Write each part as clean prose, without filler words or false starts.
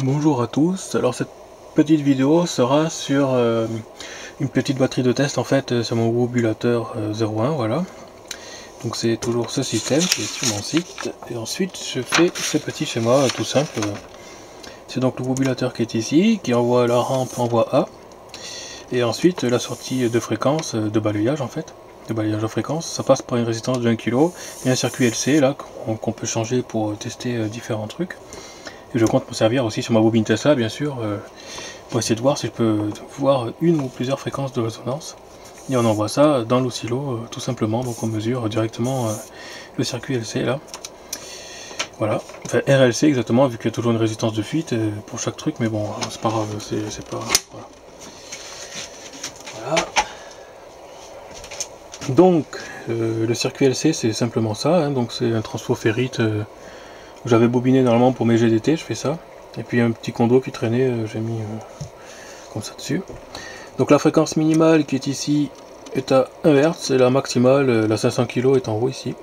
Bonjour à tous, alors cette petite vidéo sera sur une petite batterie de test en fait sur mon Wobulator 01, voilà. Donc c'est toujours ce système qui est sur mon site, et ensuite je fais ce petit schéma tout simple. C'est donc le Wobulator qui est ici, qui envoie la rampe en voie A, et ensuite la sortie de fréquence, de balayage en fait, de balayage de fréquence, ça passe par une résistance de 1 kg, et un circuit LC là qu'on peut changer pour tester différents trucs. Et je compte m'en servir aussi sur ma bobine Tesla, bien sûr, pour essayer de voir si je peux voir une ou plusieurs fréquences de résonance. Et on envoie ça dans l'oscillo, tout simplement, donc on mesure directement le circuit LC là. Voilà, enfin RLC exactement, vu qu'il y a toujours une résistance de fuite pour chaque truc, mais bon, c'est pas grave, c'est pas... Voilà. Voilà. Donc, le circuit LC c'est simplement ça, hein, donc c'est un transfo ferrite que j'avais bobiné normalement pour mes GDT, je fais ça. Et puis un petit condo qui traînait, j'ai mis comme ça dessus. Donc la fréquence minimale qui est ici est à 1 Hz, et la maximale, la 500 kg est en haut ici.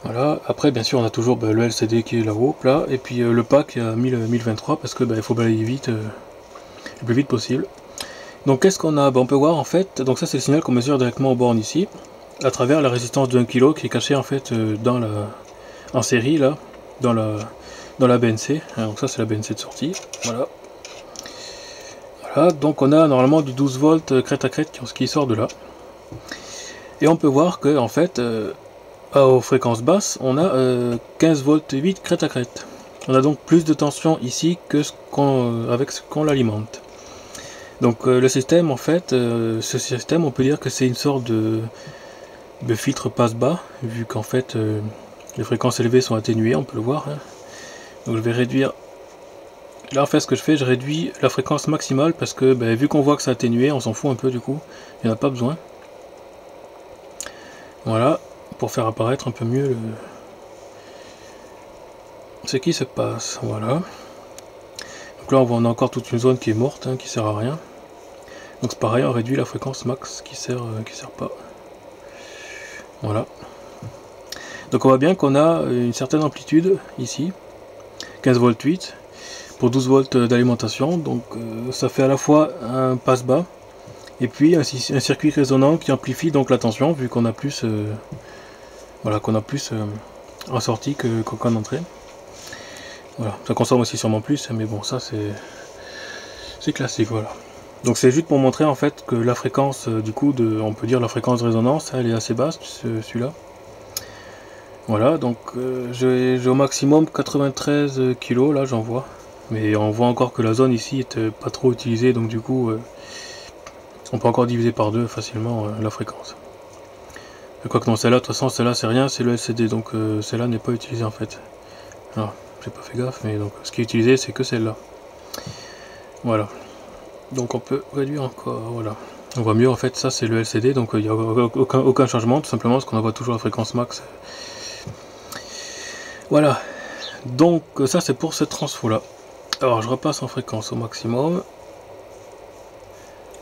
Voilà, après bien sûr on a toujours le LCD qui est là-haut, là, et puis le pack est à 1023 parce que il faut balayer vite, le plus vite possible. Donc qu'est-ce qu'on a? On peut voir en fait, donc ça c'est le signal qu'on mesure directement aux bornes ici, à travers la résistance de 1 kg qui est cachée en fait en série là, dans la BNC, donc ça c'est la BNC de sortie, voilà. Voilà, donc on a normalement du 12 volts crête à crête qui sort de là. Et on peut voir que en fait, aux fréquences basses, on a 15 volts 8 crête à crête. On a donc plus de tension ici que avec ce qu'on l'alimente. Donc le système, en fait, ce système, on peut dire que c'est une sorte de filtre passe-bas, vu qu'en fait, les fréquences élevées sont atténuées, on peut le voir. Hein. Donc je vais réduire. Là en fait ce que je fais, je réduis la fréquence maximale parce que vu qu'on voit que c'est atténué, on s'en fout un peu du coup, il n'y en a pas besoin. Voilà, pour faire apparaître un peu mieux ce qui se passe, voilà. Donc là on a encore toute une zone qui est morte, hein, qui sert à rien. Donc c'est pareil, on réduit la fréquence max qui sert pas. Voilà. Donc on voit bien qu'on a une certaine amplitude ici, 15 volts 8. Pour 12 volts d'alimentation, donc ça fait à la fois un passe-bas et puis un circuit résonant qui amplifie donc la tension, vu qu'on a plus voilà, qu'on a plus en sortie qu'en entrée. Voilà, ça consomme aussi sûrement plus, mais bon, ça c'est classique, voilà. Donc c'est juste pour montrer en fait que la fréquence du coup on peut dire la fréquence de résonance, elle est assez basse, celui-là. Voilà, donc j'ai au maximum 93 kg, là j'en vois. Mais on voit encore que la zone ici est pas trop utilisée, donc du coup on peut encore diviser par deux facilement la fréquence. Quoique non, celle-là, de toute façon celle-là c'est rien, c'est le LCD, donc celle-là n'est pas utilisée en fait. Alors, j'ai pas fait gaffe, mais donc ce qui est utilisé c'est que celle-là. Voilà. Donc on peut réduire encore, voilà. On voit mieux en fait, ça c'est le LCD, donc il n'y a aucun changement, tout simplement parce qu'on envoie toujours la fréquence max. Voilà. Donc ça c'est pour cette transfo là. Alors je repasse en fréquence au maximum.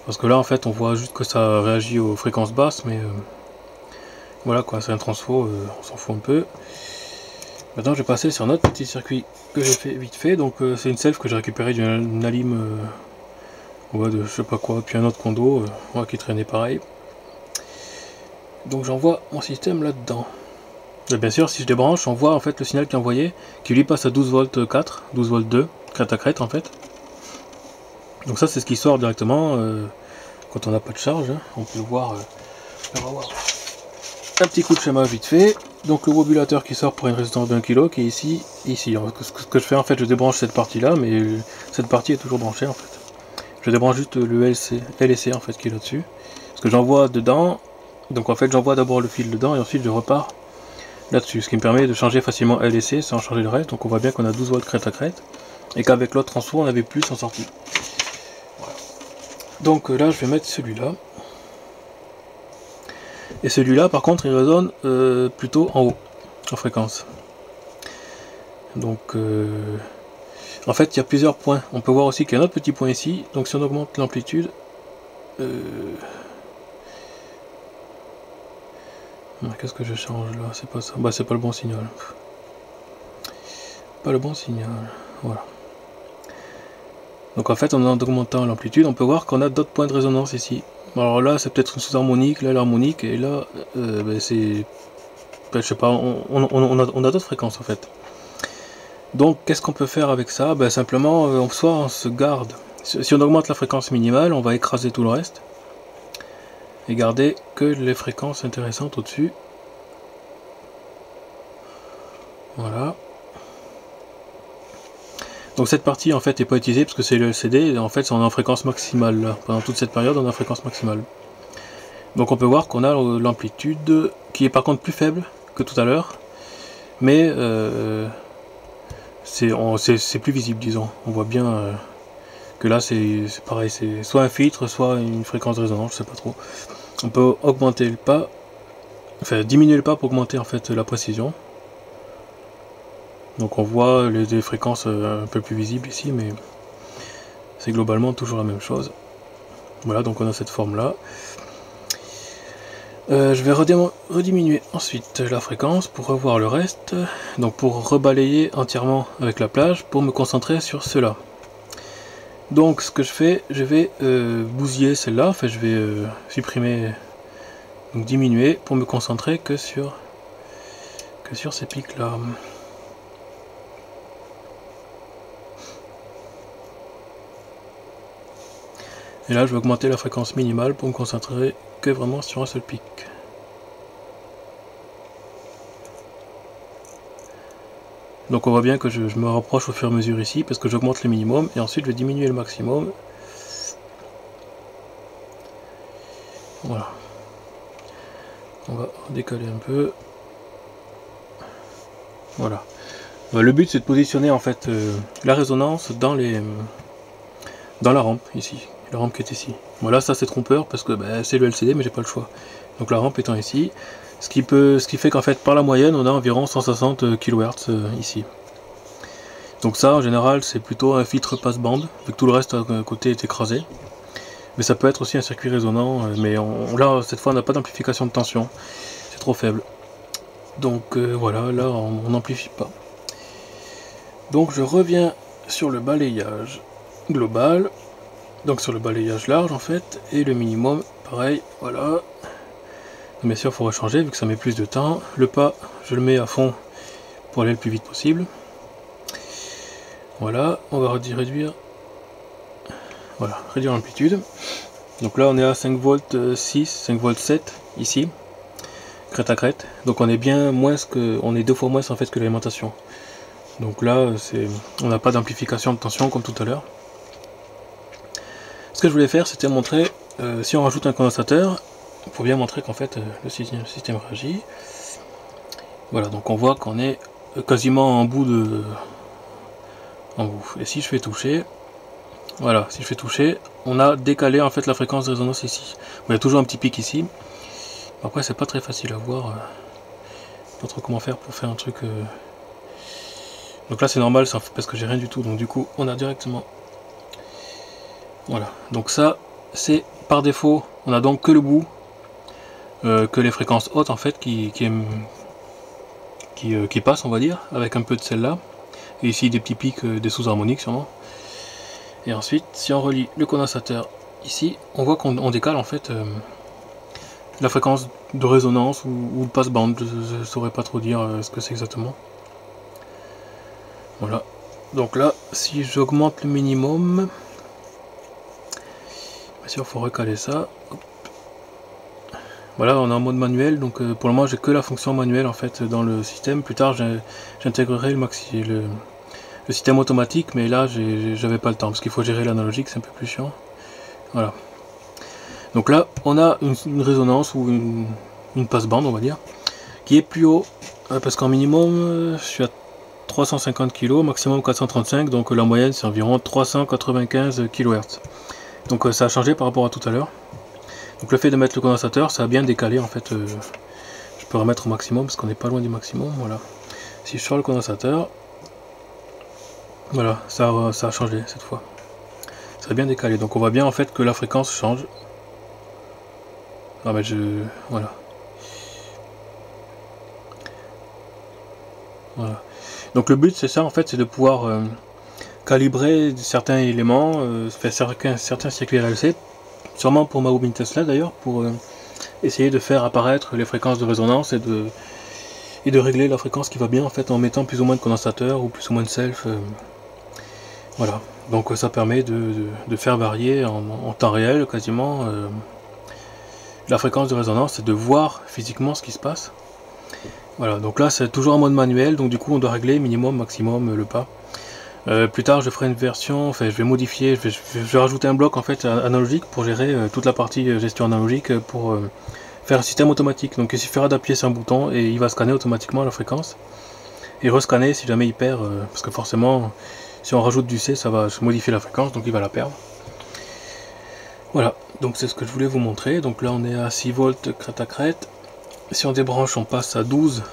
Parce que là en fait on voit juste que ça réagit aux fréquences basses, mais voilà quoi, c'est un transfo, on s'en fout un peu. Maintenant je vais passer sur notre petit circuit que j'ai fait vite fait, donc c'est une self que j'ai récupéré d'une alim de je sais pas quoi, puis un autre condo qui traînait pareil. Donc j'envoie mon système là-dedans. Et bien sûr si je débranche, on voit en fait le signal qui est envoyé, qui lui passe à 12 volts 4, 12 volts 2, crête à crête en fait. Donc ça c'est ce qui sort directement quand on n'a pas de charge, hein. On peut le voir, on va voir un petit coup de schéma vite fait. Donc le Wobulator qui sort pour une résistance d'1 kg qui est ici. Alors, ce que je fais en fait, je débranche cette partie là, mais cette partie est toujours branchée en fait. Je débranche juste le LC en fait qui est là-dessus. Parce que j'envoie dedans, donc en fait j'envoie d'abord le fil dedans et ensuite je repars là-dessus. Ce qui me permet de changer facilement LC sans changer le reste. Donc on voit bien qu'on a 12 volts crête à crête. Et qu'avec l'autre transfo on avait plus en sortie. Voilà. Donc là je vais mettre celui-là. Et celui-là par contre il résonne plutôt en haut, en fréquence. Donc en fait il y a plusieurs points. On peut voir aussi qu'il y a un autre petit point ici. Donc si on augmente l'amplitude, qu'est-ce que je change là? C'est pas ça. Bah c'est pas le bon signal. Pas le bon signal. Voilà. Donc en fait, en augmentant l'amplitude, on peut voir qu'on a d'autres points de résonance ici. Alors là, c'est peut-être une sous-harmonique, là l'harmonique, et là, c'est... je sais pas, on a d'autres fréquences en fait. Donc qu'est-ce qu'on peut faire avec ça? Simplement, soit on se garde, si on augmente la fréquence minimale, on va écraser tout le reste, et garder que les fréquences intéressantes au-dessus. Voilà. Donc cette partie en fait est pas utilisée parce que c'est le LCD, en fait on est en fréquence maximale là. Pendant toute cette période on est en fréquence maximale. Donc on peut voir qu'on a l'amplitude qui est par contre plus faible que tout à l'heure, mais c'est plus visible, disons. On voit bien que là c'est pareil, c'est soit un filtre, soit une fréquence de résonance, je sais pas trop. On peut augmenter le pas, enfin diminuer le pas pour augmenter en fait la précision. Donc on voit les fréquences un peu plus visibles ici, mais c'est globalement toujours la même chose. Voilà, donc on a cette forme là. Je vais rediminuer ensuite la fréquence pour revoir le reste, donc pour rebalayer entièrement avec la plage, pour me concentrer sur cela. Donc ce que je fais, je vais bousiller celle-là, enfin je vais supprimer, donc diminuer, pour me concentrer que sur ces pics-là. Et là je vais augmenter la fréquence minimale pour me concentrer que vraiment sur un seul pic. Donc on voit bien que je me rapproche au fur et à mesure ici, parce que j'augmente le minimum, et ensuite je vais diminuer le maximum. Voilà. On va décaler un peu. Voilà. Le but c'est de positionner en fait la résonance dans la rampe ici. La rampe qui est ici. Voilà, ça c'est trompeur parce que c'est le LCD, mais j'ai pas le choix. Donc la rampe étant ici, ce qui fait qu'en fait par la moyenne on a environ 160 kHz ici. Donc ça en général c'est plutôt un filtre passe-bande, vu que tout le reste à côté est écrasé. Mais ça peut être aussi un circuit résonant, mais là cette fois on n'a pas d'amplification de tension, c'est trop faible. Donc voilà, là on n'amplifie pas. Donc je reviens sur le balayage global. Donc sur le balayage large en fait, et le minimum, pareil, voilà. Bien sûr il faudra changer vu que ça met plus de temps. Le pas, je le mets à fond pour aller le plus vite possible. Voilà, on va réduire. Voilà, réduire l'amplitude. Donc là on est à 5 volts 6, 5 volts 7 ici, crête à crête. Donc on est bien moins on est 2 fois moins en fait que l'alimentation. Donc là on n'a pas d'amplification de tension comme tout à l'heure. Ce que je voulais faire, c'était montrer, si on rajoute un condensateur, pour bien montrer qu'en fait le système réagit. Voilà, donc on voit qu'on est quasiment en bout. Et si je fais toucher, voilà, si je fais toucher, on a décalé en fait la fréquence de résonance ici. Bon, il y a toujours un petit pic ici. Après, c'est pas très facile à voir. Pas trop comment faire pour faire un truc. Donc là, c'est normal, parce que j'ai rien du tout. Donc du coup, on a directement. Voilà, donc ça c'est par défaut, on a donc que le bout, que les fréquences hautes en fait qui passent, on va dire, avec un peu de celle-là, et ici des petits pics, des sous-harmoniques sûrement. Et ensuite, si on relie le condensateur ici, on voit qu'on décale en fait la fréquence de résonance ou de passe-bande, je ne saurais pas trop dire ce que c'est exactement. Voilà, donc là, si j'augmente le minimum, bien sûr, il faut recaler ça. Hop. Voilà, on est en mode manuel, donc pour le moment j'ai que la fonction manuelle en fait dans le système. Plus tard j'intégrerai le système automatique, mais là j'avais pas le temps parce qu'il faut gérer l'analogique, c'est un peu plus chiant. Voilà. Donc là on a une résonance ou une passe-bande, on va dire, qui est plus haut, parce qu'en minimum je suis à 350 kg, maximum 435, donc la moyenne c'est environ 395 kHz. Donc ça a changé par rapport à tout à l'heure. Donc le fait de mettre le condensateur, ça a bien décalé en fait. Je peux remettre au maximum parce qu'on n'est pas loin du maximum. Voilà. Si je sors le condensateur, voilà, ça a changé cette fois. Ça a bien décalé. Donc on voit bien en fait que la fréquence change. Ah ben voilà. Voilà. Donc le but c'est ça en fait, c'est de pouvoir calibrer certains éléments, certains circuits RLC, sûrement pour ma bobine Tesla d'ailleurs, pour essayer de faire apparaître les fréquences de résonance et de régler la fréquence qui va bien en fait en mettant plus ou moins de condensateurs ou plus ou moins de self. Voilà, donc ça permet de faire varier en temps réel quasiment la fréquence de résonance et de voir physiquement ce qui se passe. Voilà, donc là c'est toujours en mode manuel, donc du coup on doit régler minimum, maximum le pas. Plus tard je ferai une version, enfin je vais modifier, je vais rajouter un bloc en fait analogique pour gérer toute la partie gestion analogique pour faire un système automatique. Donc il suffira d'appuyer sur un bouton et il va scanner automatiquement la fréquence et rescanner si jamais il perd, parce que forcément si on rajoute du C ça va modifier la fréquence, donc il va la perdre. Voilà, donc c'est ce que je voulais vous montrer. Donc là on est à 6 volts crête à crête. Si on débranche on passe à 12,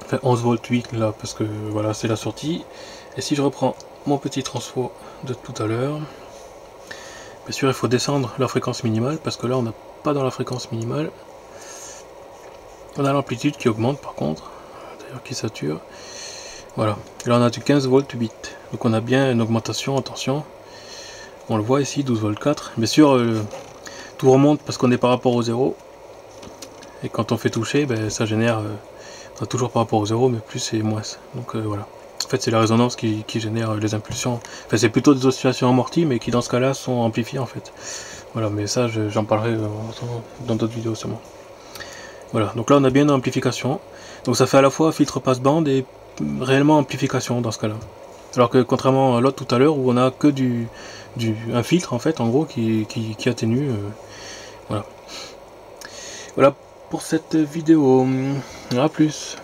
enfin 11 volts 8 là, parce que voilà c'est la sortie. Et si je reprends mon petit transfo de tout à l'heure, bien sûr il faut descendre la fréquence minimale, parce que là on n'a pas dans la fréquence minimale. On a l'amplitude qui augmente par contre, d'ailleurs qui sature. Voilà, là on a du 15 volts 8, donc on a bien une augmentation, attention. On le voit ici, 12 volts 4. Bien sûr, tout remonte parce qu'on est par rapport au 0. Et quand on fait toucher, ben, ça génère toujours par rapport au 0, mais plus et moins. Donc voilà. En fait, c'est la résonance qui génère les impulsions. Enfin, c'est plutôt des oscillations amorties, mais qui dans ce cas-là sont amplifiées en fait. Voilà, mais ça, j'en parlerai dans d'autres vidéos sûrement. Voilà, donc là on a bien une amplification. Donc ça fait à la fois filtre passe-bande et réellement amplification dans ce cas-là. Alors que contrairement à l'autre tout à l'heure où on a que un filtre en fait en gros qui atténue. Voilà. Voilà pour cette vidéo. À plus.